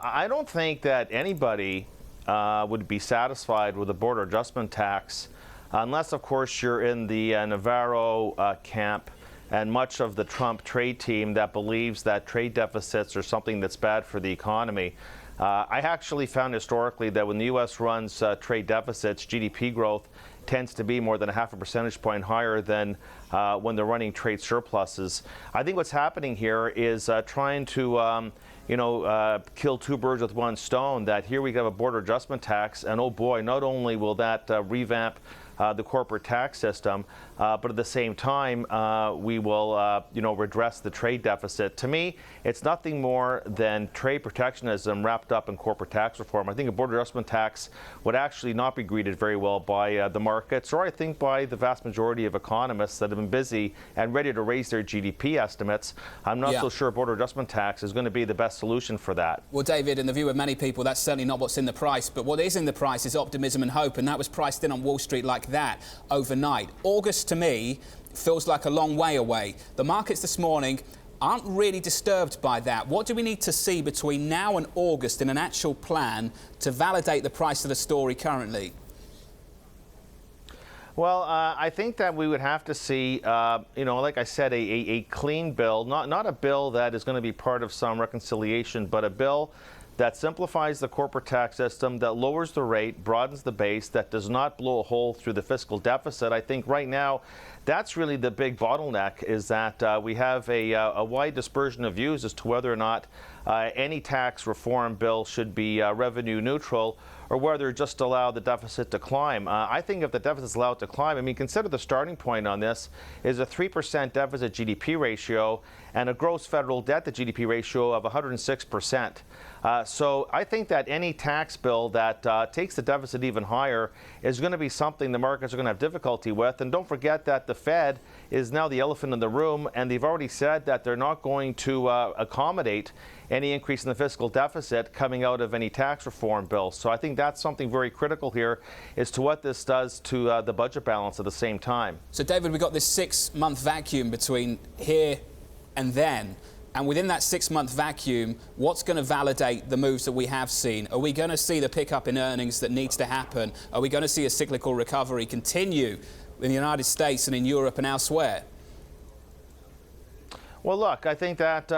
I don't think that anybody would be satisfied with a border adjustment tax unless, of course, you're in the Navarro camp and much of the Trump trade team that believes that trade deficits are something that's bad for the economy. I actually found historically that when the U.S. runs trade deficits, GDP growth tends to be more than a half a percentage point higher than when they're running trade surpluses. I think what's happening here is trying to kill two birds with one stone, that here we have a border adjustment tax, and oh boy, not only will that revamp the corporate tax system, but at the same time, we will, redress the trade deficit. To me, it's nothing more than trade protectionism wrapped up in corporate tax reform. I think a border adjustment tax would actually not be greeted very well by the markets, or I think by the vast majority of economists that have been busy and ready to raise their GDP estimates. I'm not so sure a border adjustment tax is going to be the best solution for that. Well, David, in the view of many people, that's certainly not what's in the price. But what is in the price is optimism and hope, and that was priced in on Wall Street like that overnight. August, to me, feels like a long way away. The markets this morning aren't really disturbed by that. What do we need to see between now and August in an actual plan to validate the price of the story currently? Well, I think that we would have to see, like I said, a clean bill, not a bill that is going to be part of some reconciliation, but a bill that simplifies the corporate tax system, that lowers the rate, broadens the base, that does not blow a hole through the fiscal deficit. I think right now that's really the big bottleneck, is that we have a wide dispersion of views as to whether or not any tax reform bill should be revenue neutral, or whether just allow the deficit to climb. I think if the deficit's allowed to climb, I mean, consider the starting point on this is a 3% deficit GDP ratio and a gross federal debt to GDP ratio of 106%. So I think that any tax bill that takes the deficit even higher is going to be something the markets are going to have difficulty with. And don't forget that the Fed is now the elephant in the room, and they've already said that they're not going to accommodate any increase in the fiscal deficit coming out of any tax reform bill. So I think that's something very critical here as to what this does to the budget balance at the same time. So, David, we've got this 6-month vacuum between here and then. And within that 6-month vacuum, what's going to validate the moves that we have seen? Are we going to see the pickup in earnings that needs to happen? Are we going to see a cyclical recovery continue in the United States and in Europe and elsewhere? Well, look, I think that,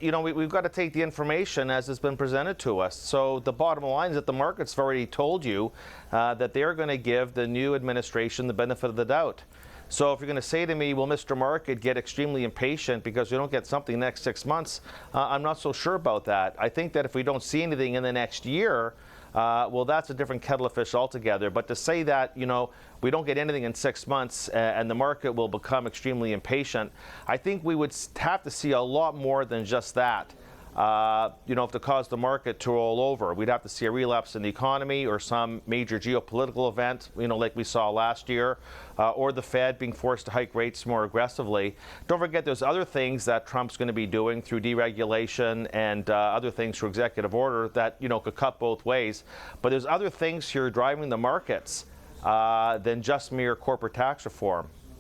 we've got to take the information as it's been presented to us. So the bottom line is that the markets have already told you that they're going to give the new administration the benefit of the doubt. So if you're going to say to me, will Mr. Market get extremely impatient because you don't get something the next 6 months, I'm not so sure about that. I think that if we don't see anything in the next year, well, that's a different kettle of fish altogether. But to say that, we don't get anything in 6 months and the market will become extremely impatient, I think we would have to see a lot more than just that. To cause the market to roll over. We'd have to see a relapse in the economy or some major geopolitical event, like we saw last year, or the Fed being forced to hike rates more aggressively. Don't forget there's other things that Trump's going to be doing through deregulation and other things through executive order that, could cut both ways. But there's other things here driving the markets than just mere corporate tax reform.